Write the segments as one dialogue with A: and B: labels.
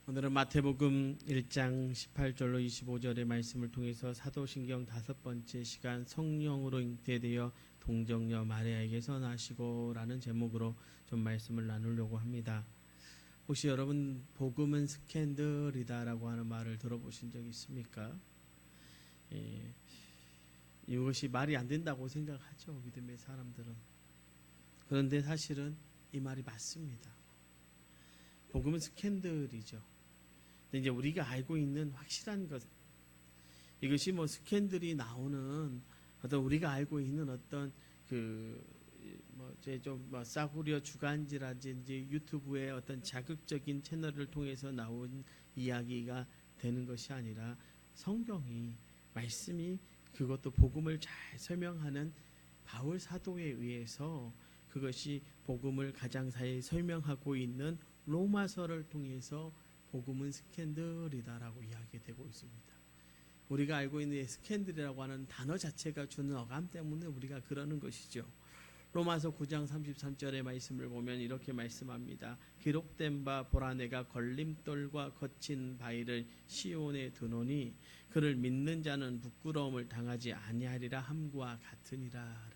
A: 오늘은 마태복음 1장 18절로 25절의 말씀을 통해서 사도신경 5번째 시간 성령으로 잉태되어 동정녀 마리아에게서 나시고 라는 제목으로 좀 말씀을 나누려고 합니다. 혹시 여러분 복음은 스캔들이다 라고 하는 말을 들어보신 적 있습니까? 이것이 말이 안 된다고 생각하죠, 믿음의 사람들은. 그런데 사실은 이 말이 맞습니다. 복음은 스캔들이죠. 근데 이제 우리가 알고 있는 확실한 것, 이것이 뭐 스캔들이 나오는 어떤 우리가 알고 있는 어떤 싸구려 주간지라든지 유튜브의 어떤 자극적인 채널을 통해서 나온 이야기가 되는 것이 아니라 성경이, 말씀이 그것도 복음을 잘 설명하는 바울 사도에 의해서 그것이 복음을 가장 잘 설명하고 있는 로마서를 통해서 복음은 스캔들이다라고 이야기되고 있습니다. 우리가 알고 있는 스캔들이라고 하는 단어 자체가 주는 어감 때문에 우리가 그러는 것이죠. 로마서 9장 33절의 말씀을 보면 이렇게 말씀합니다. 기록된 바 보라 내가 걸림돌과 거친 바위를 시온에 두노니 그를 믿는 자는 부끄러움을 당하지 아니하리라 함과 같으니라.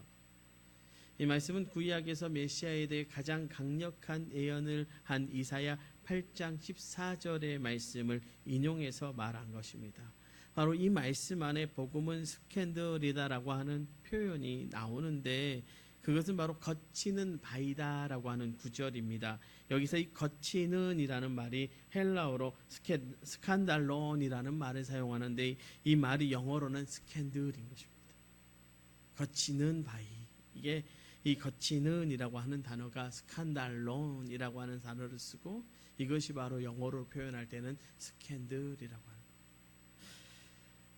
A: 이 말씀은 구약에서 메시아에 대해 가장 강력한 예언을 한 이사야 8장 14절의 말씀을 인용해서 말한 것입니다. 바로 이 말씀 안에 복음은 스캔들이다라고 하는 표현이 나오는데 그것은 바로 거치는 바위다라고 하는 구절입니다. 여기서 이 거치는 이라는 말이 헬라어로 스칸달론이라는 말을 사용하는데 이 말이 영어로는 스캔들인 것입니다. 거치는 바위. 이게 이 거치는이라고 하는 단어가 스칸달론이라고 하는 단어를 쓰고 이것이 바로 영어로 표현할 때는 스캔들이라고 합니다.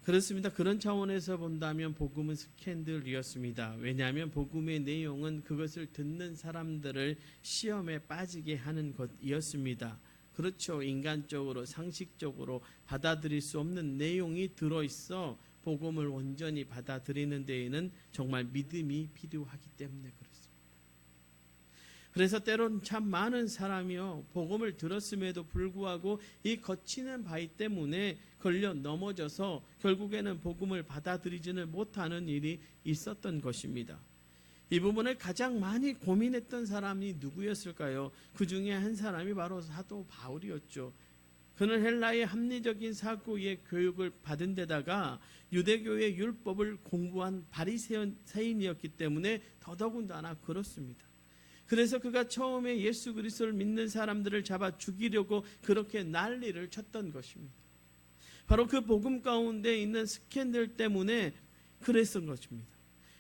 A: 그렇습니다. 그런 차원에서 본다면 복음은 스캔들이었습니다. 왜냐하면 복음의 내용은 그것을 듣는 사람들을 시험에 빠지게 하는 것이었습니다. 그렇죠. 인간적으로 상식적으로 받아들일 수 없는 내용이 들어있어 복음을 온전히 받아들이는 데에는 정말 믿음이 필요하기 때문에 그렇습니다. 그래서 때론 참 많은 사람이요 복음을 들었음에도 불구하고 이 거치는 바위 때문에 걸려 넘어져서 결국에는 복음을 받아들이지는 못하는 일이 있었던 것입니다. 이 부분을 가장 많이 고민했던 사람이 누구였을까요? 그 중에 한 사람이 바로 사도 바울이었죠. 그는 헬라의 합리적인 사고의 교육을 받은 데다가 유대교의 율법을 공부한 바리새인이었기 때문에 더더군다나 그렇습니다. 그래서 그가 처음에 예수 그리스도를 믿는 사람들을 잡아 죽이려고 그렇게 난리를 쳤던 것입니다. 바로 그 복음 가운데 있는 스캔들 때문에 그랬던 것입니다.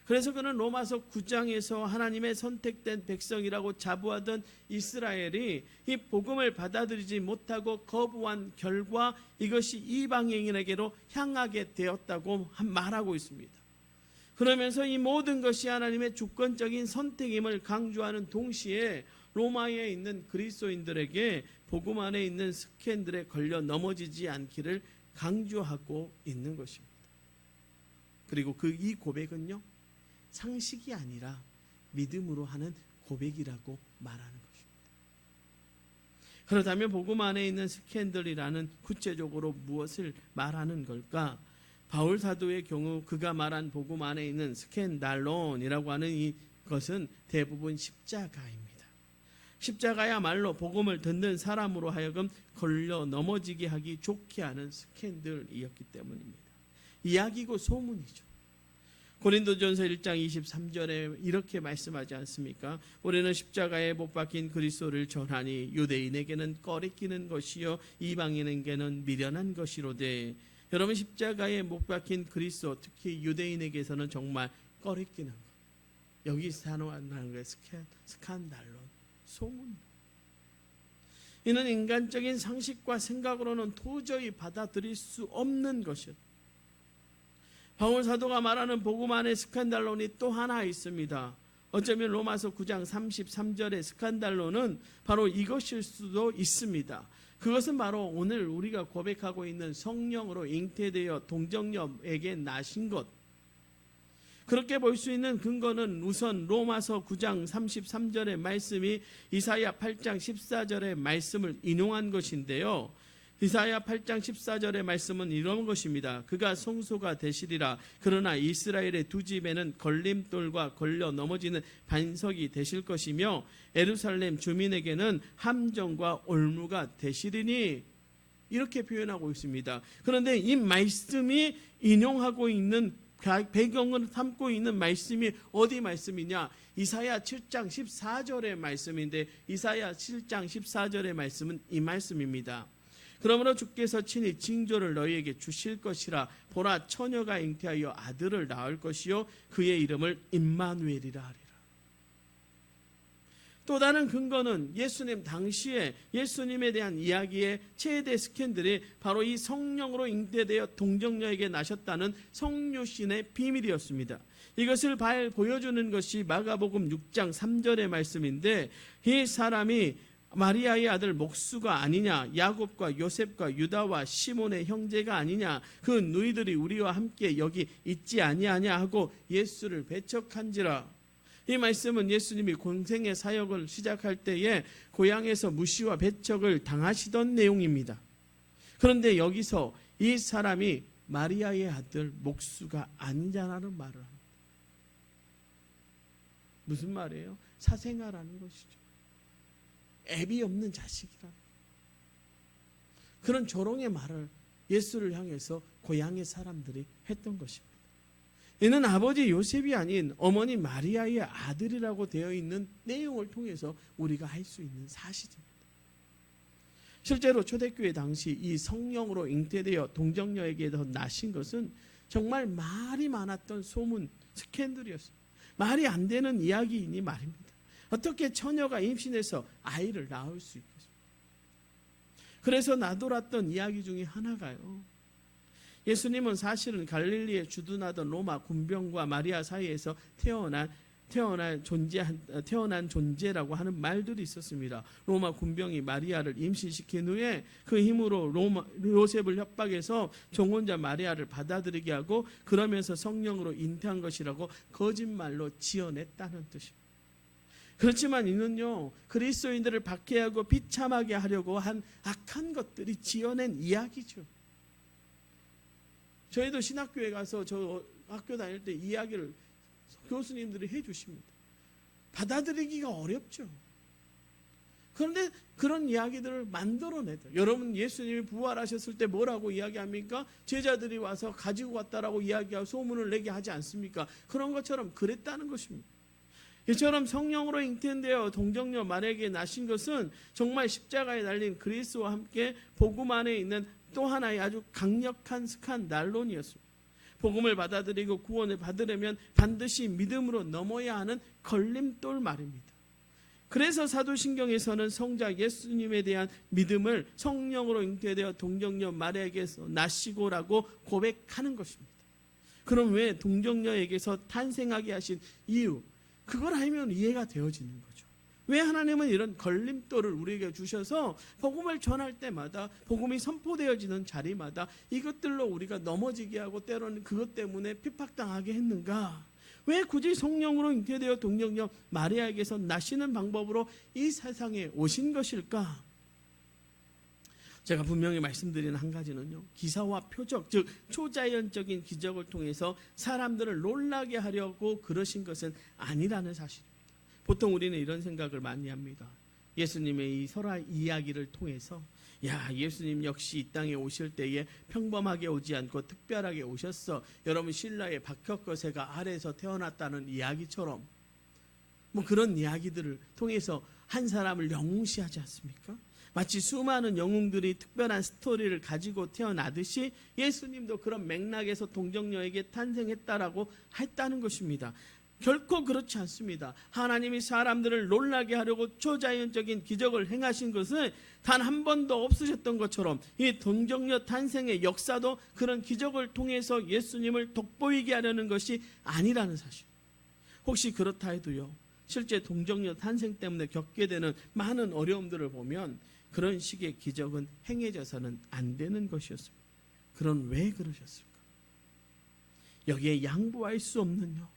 A: 그래서 그는 로마서 9장에서 하나님의 선택된 백성이라고 자부하던 이스라엘이 이 복음을 받아들이지 못하고 거부한 결과 이것이 이방인에게로 향하게 되었다고 말하고 있습니다. 그러면서 이 모든 것이 하나님의 주권적인 선택임을 강조하는 동시에 로마에 있는 그리스도인들에게 복음 안에 있는 스캔들에 걸려 넘어지지 않기를 강조하고 있는 것입니다. 그리고 이 고백은요, 상식이 아니라 믿음으로 하는 고백이라고 말하는 것입니다. 그렇다면 복음 안에 있는 스캔들이라는 구체적으로 무엇을 말하는 걸까? 바울 사도의 경우 그가 말한 복음 안에 있는 스캔달론이라고 하는 이것은 대부분 십자가입니다. 십자가야말로 복음을 듣는 사람으로 하여금 걸려 넘어지게 하기 좋게 하는 스캔들이었기 때문입니다. 이야기고 소문이죠. 고린도전서 1장 23절에 이렇게 말씀하지 않습니까? 우리는 십자가에 못 박힌 그리스도를 전하니 유대인에게는 꺼리끼는 것이요 이방인에게는 미련한 것이로되. 여러분, 십자가에 못 박힌 그리스도, 특히 유대인에게서는 정말 꺼리끼는 것. 여기서 단어하는 게 스칸달론, 소문. 이는 인간적인 상식과 생각으로는 도저히 받아들일 수 없는 것이요. 바울 사도가 말하는 복음 안에 스칸달론이 또 하나 있습니다. 어쩌면 로마서 9장 33절의 스칸달론은 바로 이것일 수도 있습니다. 그것은 바로 오늘 우리가 고백하고 있는 성령으로 잉태되어 동정녀에게 나신 것. 그렇게 볼 수 있는 근거는 우선 로마서 9장 33절의 말씀이 이사야 8장 14절의 말씀을 인용한 것인데요. 이사야 8장 14절의 말씀은 이런 것입니다. 그가 성소가 되시리라. 그러나 이스라엘의 두 집에는 걸림돌과 걸려 넘어지는 반석이 되실 것이며 예루살렘 주민에게는 함정과 올무가 되시리니, 이렇게 표현하고 있습니다. 그런데 이 말씀이 인용하고 있는 배경을 삼고 있는 말씀이 어디 말씀이냐? 이사야 7장 14절의 말씀인데, 이사야 7장 14절의 말씀은 이 말씀입니다. 그러므로 주께서 친히 징조를 너희에게 주실 것이라. 보라, 처녀가 잉태하여 아들을 낳을 것이요 그의 이름을 임마누엘이라 하리라. 또 다른 근거는 예수님 당시에 예수님에 대한 이야기의 최대 스캔들이 바로 이 성령으로 잉태되어 동정녀에게 나셨다는 성유신의 비밀이었습니다. 이것을 보여주는 것이 마가복음 6장 3절의 말씀인데, 이 사람이 마리아의 아들 목수가 아니냐, 야곱과 요셉과 유다와 시몬의 형제가 아니냐, 그 누이들이 우리와 함께 여기 있지 아니하냐 하고 예수를 배척한지라. 이 말씀은 예수님이 공생의 사역을 시작할 때에 고향에서 무시와 배척을 당하시던 내용입니다. 그런데 여기서 이 사람이 마리아의 아들 목수가 아니냐라는 말을 합니다. 무슨 말이에요? 사생아라는 것이죠. 애비 없는 자식이라는 그런 조롱의 말을 예수를 향해서 고향의 사람들이 했던 것입니다. 이는 아버지 요셉이 아닌 어머니 마리아의 아들이라고 되어 있는 내용을 통해서 우리가 할 수 있는 사실입니다. 실제로 초대교회 당시 이 성령으로 잉태되어 동정녀에게서 나신 것은 정말 말이 많았던 소문, 스캔들이었습니다. 말이 안 되는 이야기이니 말입니다. 어떻게 처녀가 임신해서 아이를 낳을 수 있겠습니까? 그래서 나돌았던 이야기 중에 하나가요, 예수님은 사실은 갈릴리에 주둔하던 로마 군병과 마리아 사이에서 태어난 존재라고 하는 말들이 있었습니다. 로마 군병이 마리아를 임신시킨 후에 그 힘으로 요셉을 협박해서 종혼자 마리아를 받아들이게 하고, 그러면서 성령으로 잉태한 것이라고 거짓말로 지어냈다는 뜻입니다. 그렇지만 이는요, 그리스도인들을 박해하고 비참하게 하려고 한 악한 것들이 지어낸 이야기죠. 저희도 신학교에 가서 저 학교 다닐 때 이야기를 교수님들이 해주십니다. 받아들이기가 어렵죠. 그런데 그런 이야기들을 만들어내죠. 여러분, 예수님이 부활하셨을 때 뭐라고 이야기합니까? 제자들이 와서 가지고 왔다라고 이야기하고 소문을 내게 하지 않습니까? 그런 것처럼 그랬다는 것입니다. 이처럼 성령으로 잉태되어 동정녀 마리아에게 나신 것은 정말 십자가에 달린 그리스도와 함께 복음 안에 있는 또 하나의 아주 강력한 스칸날론이었습니다. 복음을 받아들이고 구원을 받으려면 반드시 믿음으로 넘어야 하는 걸림돌 말입니다. 그래서 사도신경에서는 성자 예수님에 대한 믿음을 성령으로 잉태되어 동정녀 마리아에게서 나시고라고 고백하는 것입니다. 그럼 왜 동정녀에게서 탄생하게 하신 이유, 그걸 알면 이해가 되어지는 거죠. 왜 하나님은 이런 걸림돌을 우리에게 주셔서 복음을 전할 때마다, 복음이 선포되어지는 자리마다 이것들로 우리가 넘어지게 하고 때로는 그것 때문에 핍박당하게 했는가? 왜 굳이 성령으로 잉태되어 동정녀 마리아에게서 나시는 방법으로 이 세상에 오신 것일까? 제가 분명히 말씀드리는 한 가지는요, 기사와 표적, 즉 초자연적인 기적을 통해서 사람들을 놀라게 하려고 그러신 것은 아니라는 사실입니다. 보통 우리는 이런 생각을 많이 합니다. 예수님의 이 설화 이야기를 통해서, 야, 예수님 역시 이 땅에 오실 때에 평범하게 오지 않고 특별하게 오셨어. 여러분, 신라의 박혁거세가 아래에서 태어났다는 이야기처럼 뭐 그런 이야기들을 통해서 한 사람을 영웅시하지 않습니까? 마치 수많은 영웅들이 특별한 스토리를 가지고 태어나듯이 예수님도 그런 맥락에서 동정녀에게 탄생했다라고 했다는 것입니다. 결코 그렇지 않습니다. 하나님이 사람들을 놀라게 하려고 초자연적인 기적을 행하신 것은 단 한 번도 없으셨던 것처럼 이 동정녀 탄생의 역사도 그런 기적을 통해서 예수님을 돋보이게 하려는 것이 아니라는 사실. 혹시 그렇다 해도요, 실제 동정녀 탄생 때문에 겪게 되는 많은 어려움들을 보면 그런 식의 기적은 행해져서는 안 되는 것이었습니다. 그럼 왜 그러셨을까? 여기에 양보할 수 없는요,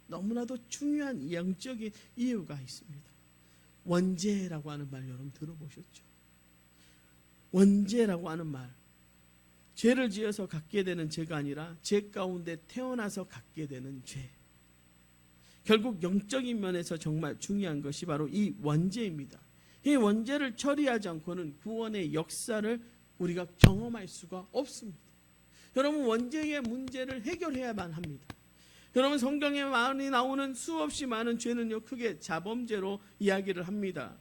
A: 너무나도 중요한 영적인 이유가 있습니다. 원죄라고 하는 말 여러분 들어보셨죠? 원죄라고 하는 말, 죄를 지어서 갖게 되는 죄가 아니라 죄 가운데 태어나서 갖게 되는 죄. 결국 영적인 면에서 정말 중요한 것이 바로 이 원죄입니다. 이 원죄를 처리하지 않고는 구원의 역사를 우리가 경험할 수가 없습니다. 여러분, 원죄의 문제를 해결해야만 합니다. 여러분, 성경에 많이 나오는 수없이 많은 죄는요, 크게 자범죄로 이야기를 합니다.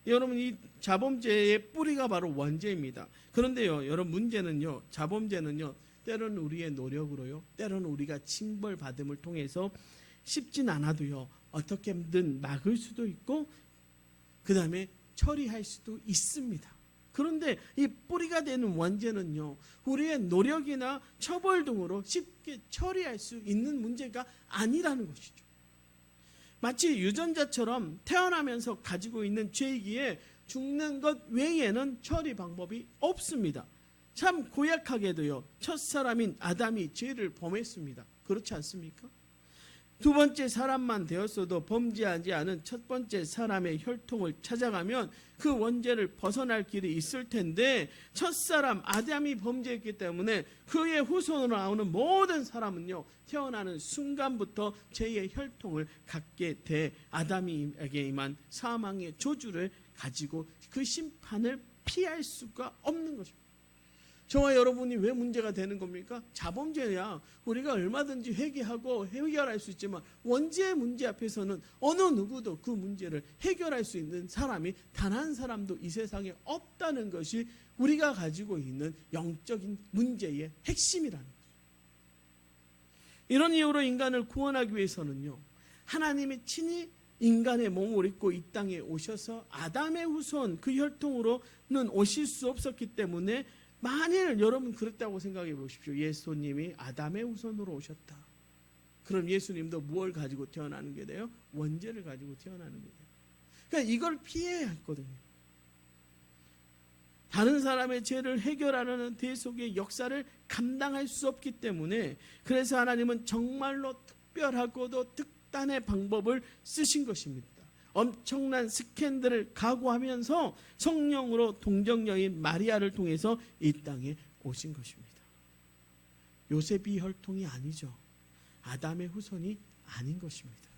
A: 여러분, 이 자범죄의 뿌리가 바로 원죄입니다. 그런데요, 여러분, 문제는요, 자범죄는요, 때로는 우리의 노력으로요, 때로는 우리가 징벌받음을 통해서 쉽진 않아도요, 어떻게든 막을 수도 있고, 그 다음에 처리할 수도 있습니다. 그런데 이 뿌리가 되는 원죄는요, 우리의 노력이나 처벌 등으로 쉽게 처리할 수 있는 문제가 아니라는 것이죠. 마치 유전자처럼 태어나면서 가지고 있는 죄이기에 죽는 것 외에는 처리 방법이 없습니다. 참 고약하게도요, 첫사람인 아담이 죄를 범했습니다. 그렇지 않습니까? 두 번째 사람만 되었어도 범죄하지 않은 첫 번째 사람의 혈통을 찾아가면 그 원죄를 벗어날 길이 있을 텐데, 첫사람 아담이 범죄했기 때문에 그의 후손으로 나오는 모든 사람은요, 태어나는 순간부터 죄의 혈통을 갖게 돼 아담에게 임한 사망의 저주를 가지고 그 심판을 피할 수가 없는 것입니다. 저와 여러분이 왜 문제가 되는 겁니까? 자범죄야 우리가 얼마든지 회개하고 해결할 수 있지만, 원죄의 문제 앞에서는 어느 누구도 그 문제를 해결할 수 있는 사람이 단 한 사람도 이 세상에 없다는 것이 우리가 가지고 있는 영적인 문제의 핵심이라는 거죠. 이런 이유로 인간을 구원하기 위해서는요, 하나님이 친히 인간의 몸을 입고 이 땅에 오셔서 아담의 후손, 그 혈통으로는 오실 수 없었기 때문에, 만일 여러분 그랬다고 생각해 보십시오. 예수님이 아담의 후손으로 오셨다. 그럼 예수님도 무엇을 가지고 태어나는 게 돼요? 원죄를 가지고 태어나는 게 돼요. 그러니까 이걸 피해야 했거든요. 다른 사람의 죄를 해결하려는 대속의 역사를 감당할 수 없기 때문에, 그래서 하나님은 정말로 특별하고도 특단의 방법을 쓰신 것입니다. 엄청난 스캔들을 각오하면서 성령으로 동정녀인 마리아를 통해서 이 땅에 오신 것입니다. 요셉이 혈통이 아니죠. 아담의 후손이 아닌 것입니다.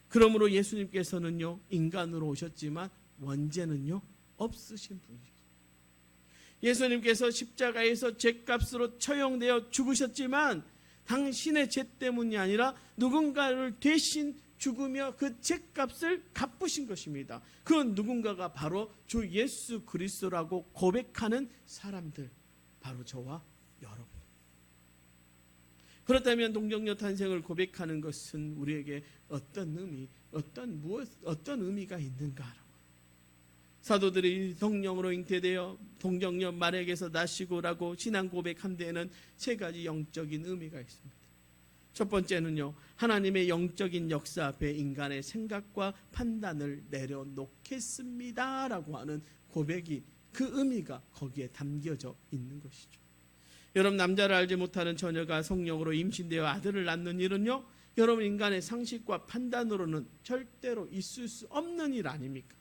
A: 그러므로 예수님께서는요, 인간으로 오셨지만 원죄는요, 없으신 분이죠. 예수님께서 십자가에서 죄값으로 처형되어 죽으셨지만 당신의 죄 때문이 아니라 누군가를 대신 죽으며 그 죄값을 갚으신 것입니다. 그 누군가가 바로 주 예수 그리스도라고 고백하는 사람들, 바로 저와 여러분. 그렇다면 동정녀 탄생을 고백하는 것은 우리에게 어떤 의미, 어떤 의미가 있는가? 사도들이 성령으로 잉태되어 동정녀 마리아에게서 나시고라고 신앙 고백한 데에는 세 가지 영적인 의미가 있습니다. 첫 번째는요, 하나님의 영적인 역사 앞에 인간의 생각과 판단을 내려놓겠습니다 라고 하는 고백이, 그 의미가 거기에 담겨져 있는 것이죠. 여러분, 남자를 알지 못하는 처녀가 성령으로 임신되어 아들을 낳는 일은요, 여러분, 인간의 상식과 판단으로는 절대로 있을 수 없는 일 아닙니까?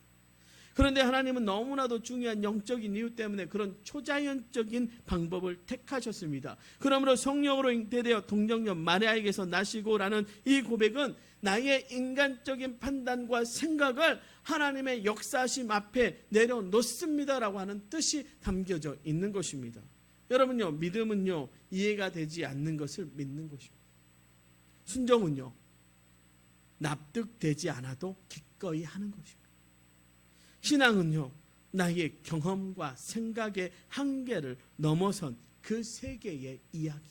A: 그런데 하나님은 너무나도 중요한 영적인 이유 때문에 그런 초자연적인 방법을 택하셨습니다. 그러므로 성령으로 잉태되어 동정녀 마리아에게서 나시고라는 이 고백은 나의 인간적인 판단과 생각을 하나님의 역사심 앞에 내려놓습니다라고 하는 뜻이 담겨져 있는 것입니다. 여러분요, 믿음은요, 이해가 되지 않는 것을 믿는 것입니다. 순종은요, 납득되지 않아도 기꺼이 하는 것입니다. 신앙은요, 나의 경험과 생각의 한계를 넘어선 그 세계의 이야기.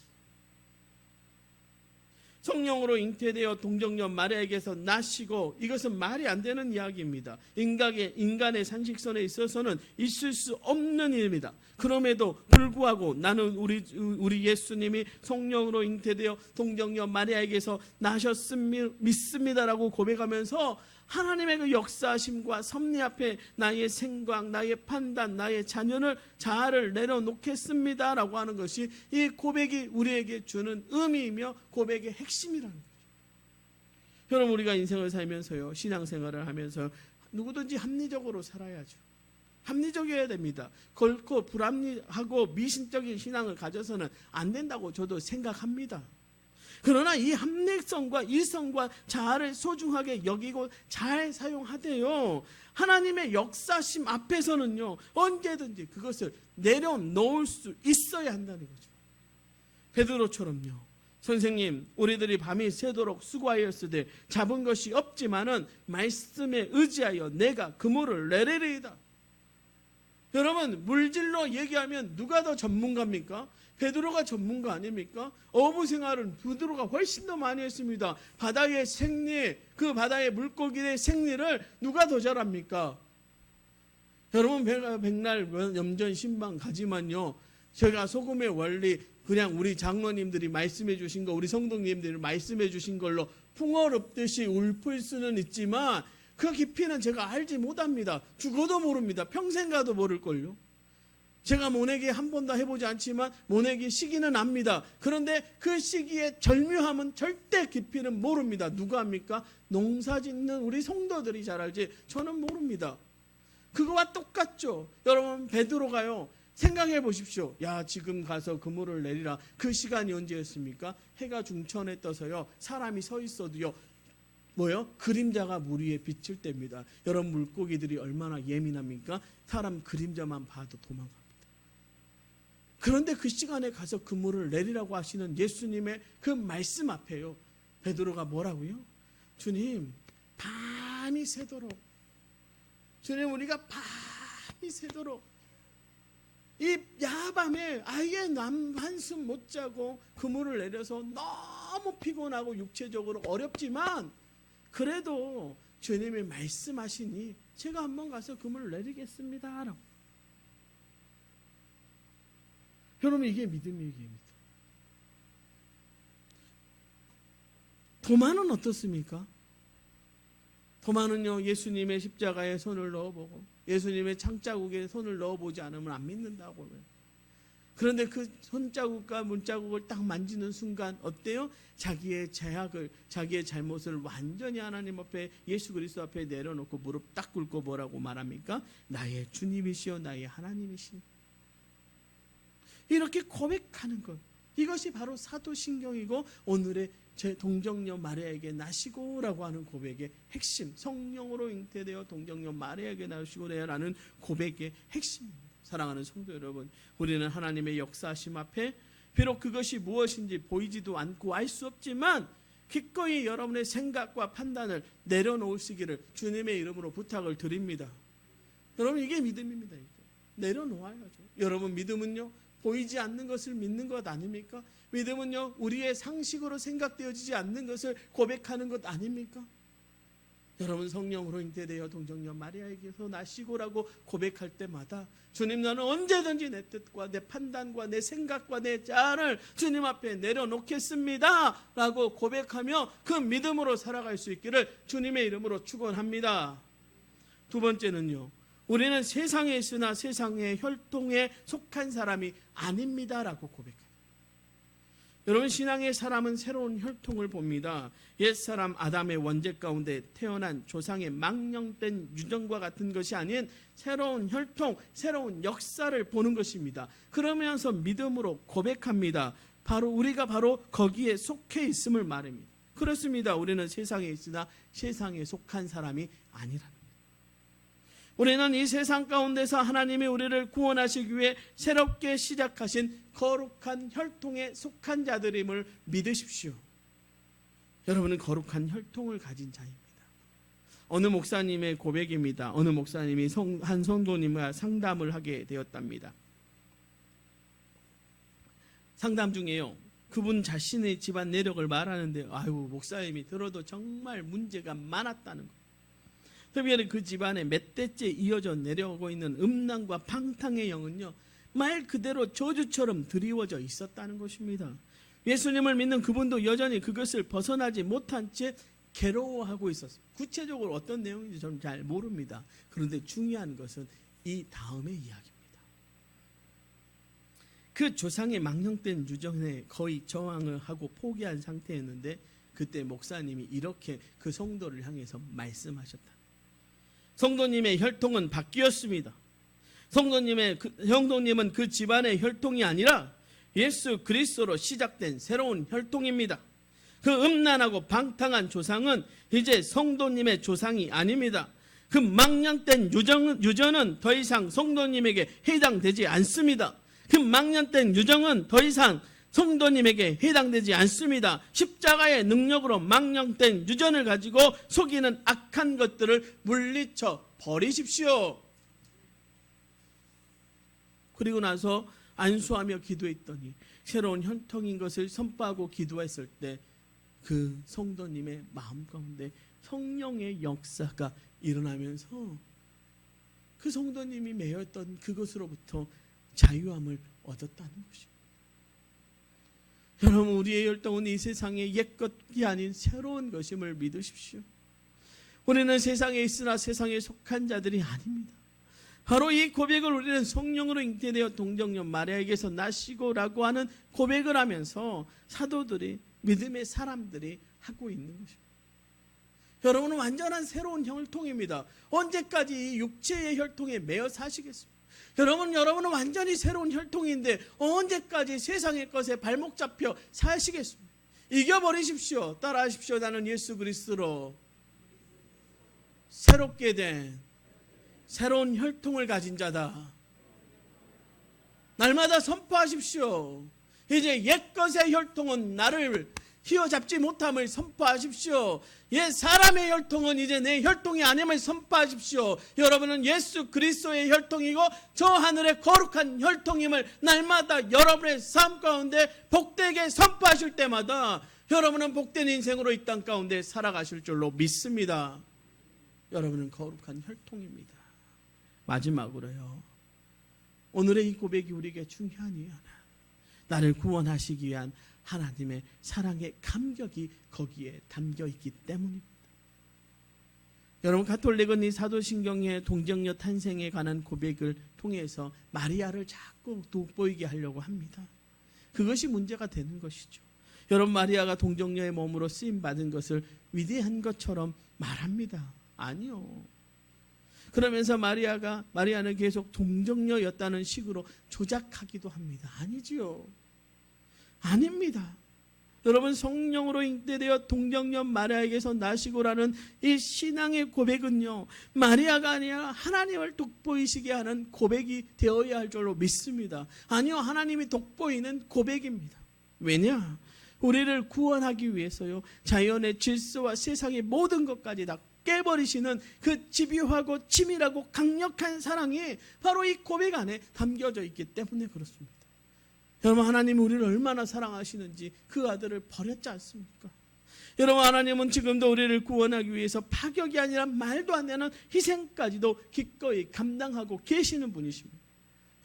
A: 성령으로 잉태되어 동정녀 마리아에게서 나시고, 이것은 말이 안 되는 이야기입니다. 인간의 상식선에 있어서는 있을 수 없는 일입니다. 그럼에도 불구하고 나는 우리 예수님이 성령으로 잉태되어 동정녀 마리아에게서 나셨음을 믿습니다라고 고백하면서 하나님의 그 역사하심과 섭리 앞에 나의 생각, 나의 판단, 나의 자아를 내려놓겠습니다라고 하는 것이 이 고백이 우리에게 주는 의미이며 고백의 핵심이라는 거죠. 여러분, 우리가 인생을 살면서요, 신앙생활을 하면서 누구든지 합리적으로 살아야죠. 합리적이어야 됩니다. 결코 불합리하고 미신적인 신앙을 가져서는 안 된다고 저도 생각합니다. 그러나 이 합리성과 이성과 자아를 소중하게 여기고 잘 사용하되요, 하나님의 역사심 앞에서는요, 언제든지 그것을 내려놓을 수 있어야 한다는 거죠. 베드로처럼요, 선생님, 우리들이 밤이 새도록 수고하였으되 잡은 것이 없지만은 말씀에 의지하여 내가 그물을 내리리이다. 여러분, 물질로 얘기하면 누가 더 전문가입니까? 베드로가 전문가 아닙니까? 어부 생활은 베드로가 훨씬 더 많이 했습니다. 바다의 생리, 그 바다의 물고기의 생리를 누가 더 잘합니까? 여러분, 백날 염전 신방 가지만요, 제가 소금의 원리 그냥 우리 장로님들이 말씀해 주신 거, 우리 성도님들이 말씀해 주신 걸로 풍어롭듯이 읊을 수는 있지만 그 깊이는 제가 알지 못합니다. 죽어도 모릅니다. 평생 가도 모를걸요. 제가 모내기 한 번도 해보지 않지만 모내기 시기는 압니다. 그런데 그 시기의 절묘함은 절대 깊이는 모릅니다. 누가 합니까? 농사 짓는 우리 성도들이 잘 알지 저는 모릅니다. 그거와 똑같죠. 여러분, 베드로가요, 생각해 보십시오. 야, 지금 가서 그물을 내리라. 그 시간이 언제였습니까? 해가 중천에 떠서요, 사람이 서 있어도요, 그림자가 물 위에 비칠 때입니다. 여러분, 물고기들이 얼마나 예민합니까? 사람 그림자만 봐도 도망갑니다. 그런데 그 시간에 가서 그물을 내리라고 하시는 예수님의 그 말씀 앞에요, 베드로가 뭐라고요? 주님, 밤이 새도록, 주님, 우리가 밤이 새도록 이 야밤에 아예 남 한숨 못 자고 그물을 내려서 너무 피곤하고 육체적으로 어렵지만 그래도 주님이 말씀하시니 제가 한번 가서 그물을 내리겠습니다 라고. 여러분, 이게 믿음의 얘기입니다. 도마는 어떻습니까? 도마는요, 예수님의 십자가에 손을 넣어보고 예수님의 창자국에 손을 넣어보지 않으면 안 믿는다고요. 그런데 그 손자국과 문자국을 딱 만지는 순간 어때요? 자기의 죄악을, 자기의 잘못을 완전히 하나님 앞에, 예수 그리스도 앞에 내려놓고 무릎 딱 꿇고 뭐라고 말합니까? 나의 주님이시여 나의 하나님이시여. 이렇게 고백하는 것, 이것이 바로 사도신경이고 오늘의 제 동정녀 마리아에게 나시고라고 하는 고백의 핵심, 성령으로 잉태되어 동정녀 마리아에게 나시고라는 고백의 핵심입니다. 사랑하는 성도 여러분, 우리는 하나님의 역사하심 앞에 비록 그것이 무엇인지 보이지도 않고 알 수 없지만 기꺼이 여러분의 생각과 판단을 내려놓으시기를 주님의 이름으로 부탁을 드립니다. 여러분, 이게 믿음입니다. 이게. 내려놓아야죠. 여러분, 믿음은요, 보이지 않는 것을 믿는 것 아닙니까? 믿음은요, 우리의 상식으로 생각되어지지 않는 것을 고백하는 것 아닙니까? 여러분, 성령으로 잉태되어 동정녀 마리아에게서 나시고라고 고백할 때마다 주님, 나는 언제든지 내 뜻과 내 판단과 내 생각과 내 자아를 주님 앞에 내려놓겠습니다 라고 고백하며 그 믿음으로 살아갈 수 있기를 주님의 이름으로 축원합니다. 두 번째는요, 우리는 세상에 있으나 세상의 혈통에 속한 사람이 아닙니다라고 고백합니다. 여러분, 신앙의 사람은 새로운 혈통을 봅니다. 옛사람 아담의 원죄 가운데 태어난 조상의 망령된 유전과 같은 것이 아닌 새로운 혈통, 새로운 역사를 보는 것입니다. 그러면서 믿음으로 고백합니다. 우리가 바로 거기에 속해 있음을 말합니다. 그렇습니다. 우리는 세상에 있으나 세상에 속한 사람이 아니라. 우리는 이 세상 가운데서 하나님이 우리를 구원하시기 위해 새롭게 시작하신 거룩한 혈통에 속한 자들임을 믿으십시오. 여러분은 거룩한 혈통을 가진 자입니다. 어느 목사님의 고백입니다. 어느 목사님이 한 성도님과 상담을 하게 되었답니다. 상담 중에요, 그분 자신의 집안 내력을 말하는데 목사님이 들어도 정말 문제가 많았다는 것. 특별히 그 집안에 몇 대째 이어져 내려오고 있는 음란과 방탕의 영은요, 말 그대로 저주처럼 드리워져 있었다는 것입니다. 예수님을 믿는 그분도 여전히 그것을 벗어나지 못한 채 괴로워하고 있었어요. 구체적으로 어떤 내용인지 저는 잘 모릅니다. 그런데 중요한 것은 이 다음의 이야기입니다. 그 조상의 망령된 유전에 거의 저항을 하고 포기한 상태였는데 그때 목사님이 이렇게 그 성도를 향해서 말씀하셨다. 성도님의 혈통은 바뀌었습니다. 형통님은 그 집안의 혈통이 아니라 예수 그리스도로 시작된 새로운 혈통입니다. 그 음란하고 방탕한 조상은 이제 성도님의 조상이 아닙니다. 그 망령된 유전은 더 이상 성도님에게 해당되지 않습니다. 그 망령된 유정은 더 이상 성도님에게 해당되지 않습니다. 십자가의 능력으로 망령된 유전을 가지고 속이는 악한 것들을 물리쳐 버리십시오. 그리고 나서 안수하며 기도했더니 새로운 혈통인 것을 선포하고 기도했을 때 그 성도님의 마음 가운데 성령의 역사가 일어나면서 그 성도님이 매였던 그것으로부터 자유함을 얻었다는 것입니다. 여러분, 우리의 혈통은 이 세상의 옛것이 아닌 새로운 것임을 믿으십시오. 우리는 세상에 있으나 세상에 속한 자들이 아닙니다. 바로 이 고백을 우리는 성령으로 잉태되어 동정녀 마리아에게서 나시고라고 하는 고백을 하면서 사도들이, 믿음의 사람들이 하고 있는 것입니다. 여러분은 완전한 새로운 혈통입니다. 언제까지 이 육체의 혈통에 매여 사시겠습니까? 여러분은 완전히 새로운 혈통인데 언제까지 세상의 것에 발목 잡혀 사시겠습니까? 이겨버리십시오. 따라하십시오. 나는 예수 그리스도로 새롭게 된 새로운 혈통을 가진 자다. 날마다 선포하십시오. 이제 옛것의 혈통은 나를 휘어잡지 못함을 선포하십시오. 옛 사람의 혈통은 이제 내 혈통이 아님을 선포하십시오. 여러분은 예수 그리스도의 혈통이고 저 하늘의 거룩한 혈통임을 날마다 여러분의 삶 가운데 복되게 선포하실 때마다 여러분은 복된 인생으로 이 땅 가운데 살아가실 줄로 믿습니다. 여러분은 거룩한 혈통입니다. 마지막으로요, 오늘의 이 고백이 우리에게 중요한 이유는 나를 구원하시기 위한 하나님의 사랑의 감격이 거기에 담겨 있기 때문입니다. 여러분, 가톨릭은 이 사도신경의 동정녀 탄생에 관한 고백을 통해서 마리아를 자꾸 돋보이게 하려고 합니다. 그것이 문제가 되는 것이죠. 여러분, 마리아가 동정녀의 몸으로 쓰임받은 것을 위대한 것처럼 말합니다. 아니요. 그러면서 마리아는 계속 동정녀였다는 식으로 조작하기도 합니다. 아니지요. 아닙니다. 여러분, 성령으로 잉태되어 동정녀 마리아에게서 나시고라는 이 신앙의 고백은요, 마리아가 아니라 하나님을 돋보이시게 하는 고백이 되어야 할 줄로 믿습니다. 아니요, 하나님이 돋보이는 고백입니다. 왜냐? 우리를 구원하기 위해서요, 자연의 질서와 세상의 모든 것까지 다 깨버리시는 그 집요하고 치밀하고 강력한 사랑이 바로 이 고백 안에 담겨져 있기 때문에 그렇습니다. 여러분, 하나님이 우리를 얼마나 사랑하시는지 그 아들을 버렸지 않습니까? 여러분, 하나님은 지금도 우리를 구원하기 위해서 파격이 아니라 말도 안 되는 희생까지도 기꺼이 감당하고 계시는 분이십니다.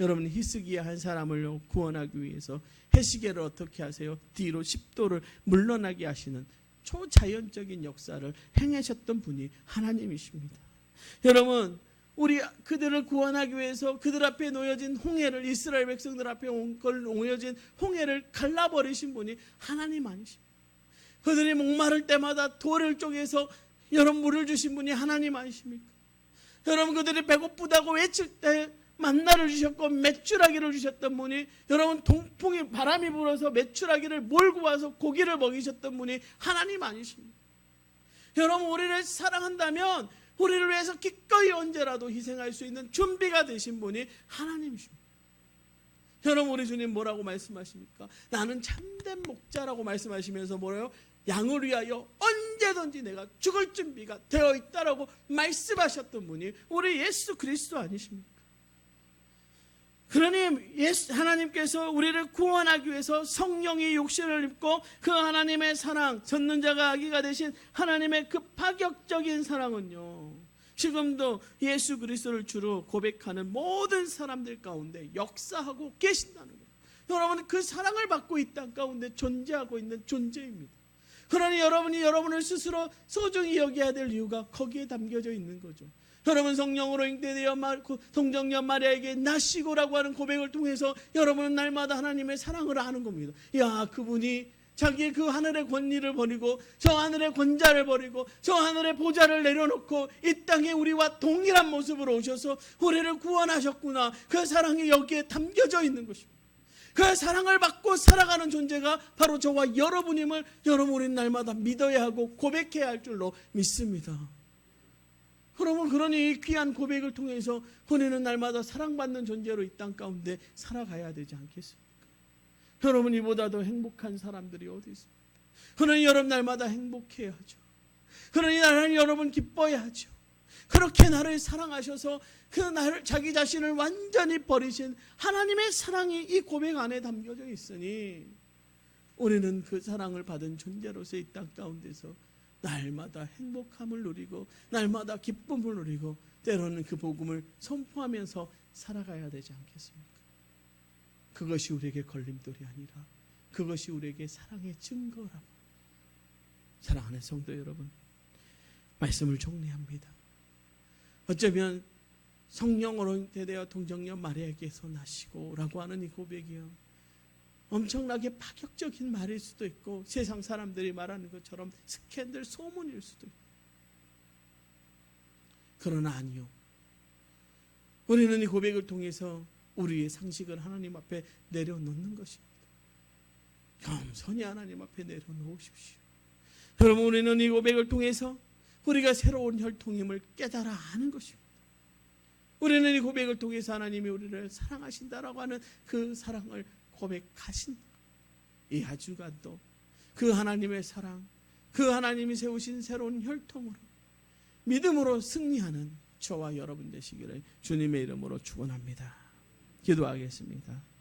A: 여러분, 히스기야 한 사람을 구원하기 위해서 헤시게를 어떻게 하세요? 뒤로 10도를 물러나게 하시는 초자연적인 역사를 행하셨던 분이 하나님이십니다. 여러분, 우리 그들을 구원하기 위해서 그들 앞에 놓여진 홍해를, 이스라엘 백성들 앞에 놓여진 홍해를 갈라버리신 분이 하나님 아니십니까? 그들이 목마를 때마다 돌을 쪼개서 여러분 물을 주신 분이 하나님 아니십니까? 여러분, 그들이 배고프다고 외칠 때 만나를 주셨고 메추라기를 주셨던 분이, 여러분, 동풍이 바람이 불어서 메추라기를 몰고 와서 고기를 먹이셨던 분이 하나님 아니십니까? 여러분, 우리를 사랑한다면 우리를 위해서 기꺼이 언제라도 희생할 수 있는 준비가 되신 분이 하나님이십니다. 여러분, 우리 주님 뭐라고 말씀하십니까? 나는 참된 목자라고 말씀하시면서 뭐래요? 양을 위하여 언제든지 내가 죽을 준비가 되어 있다라고 말씀하셨던 분이 우리 예수 그리스도 아니십니까? 그러니 하나님께서 우리를 구원하기 위해서 성령이 육신을 입고 그 하나님의 사랑, 전능자가 아기가 되신 하나님의 그 파격적인 사랑은요, 지금도 예수 그리스도를 주로 고백하는 모든 사람들 가운데 역사하고 계신다는 거예요. 여러분은 그 사랑을 받고 이 땅 가운데 존재하고 있는 존재입니다. 그러니 여러분이 여러분을 스스로 소중히 여겨야 될 이유가 거기에 담겨져 있는 거죠. 여러분, 성령으로 잉태되어 동정녀 마리아에게 나시고라고 하는 고백을 통해서 여러분은 날마다 하나님의 사랑을 아는 겁니다. 야, 그분이 자기의 그 하늘의 권리를 버리고 저 하늘의 권자를 버리고 저 하늘의 보좌를 내려놓고 이 땅에 우리와 동일한 모습으로 오셔서 우리를 구원하셨구나. 그 사랑이 여기에 담겨져 있는 것입니다. 그 사랑을 받고 살아가는 존재가 바로 저와 여러분임을 여러분이 날마다 믿어야 하고 고백해야 할 줄로 믿습니다. 여러분, 그러니 이 귀한 고백을 통해서 우리는 날마다 사랑받는 존재로 이 땅 가운데 살아가야 되지 않겠습니까? 여러분, 이보다 더 행복한 사람들이 어디 있습니까? 그러니 여러분 날마다 행복해야죠. 그러니 나를 여러분 기뻐야죠. 그렇게 나를 사랑하셔서 그 나를 자기 자신을 완전히 버리신 하나님의 사랑이 이 고백 안에 담겨져 있으니 우리는 그 사랑을 받은 존재로서 이 땅 가운데서 날마다 행복함을 누리고 날마다 기쁨을 누리고 때로는 그 복음을 선포하면서 살아가야 되지 않겠습니까? 그것이 우리에게 걸림돌이 아니라 그것이 우리에게 사랑의 증거라고. 사랑하는 성도 여러분, 말씀을 정리합니다. 어쩌면 성령으로 대되어 동정녀 마리아에게서 나시고 라고 하는 이 고백이요, 엄청나게 파격적인 말일 수도 있고 세상 사람들이 말하는 것처럼 스캔들 소문일 수도 있고, 그러나 아니요, 우리는 이 고백을 통해서 우리의 상식을 하나님 앞에 내려놓는 것입니다. 겸손히 하나님 앞에 내려놓으십시오. 여러분, 우리는 이 고백을 통해서 우리가 새로운 혈통임을 깨달아 아는 것입니다. 우리는 이 고백을 통해서 하나님이 우리를 사랑하신다라고 하는 그 사랑을 고백하신 이 한 주간도 그 하나님의 사랑, 그 하나님이 세우신 새로운 혈통으로 믿음으로 승리하는 저와 여러분 되시기를 주님의 이름으로 축원합니다. 기도하겠습니다.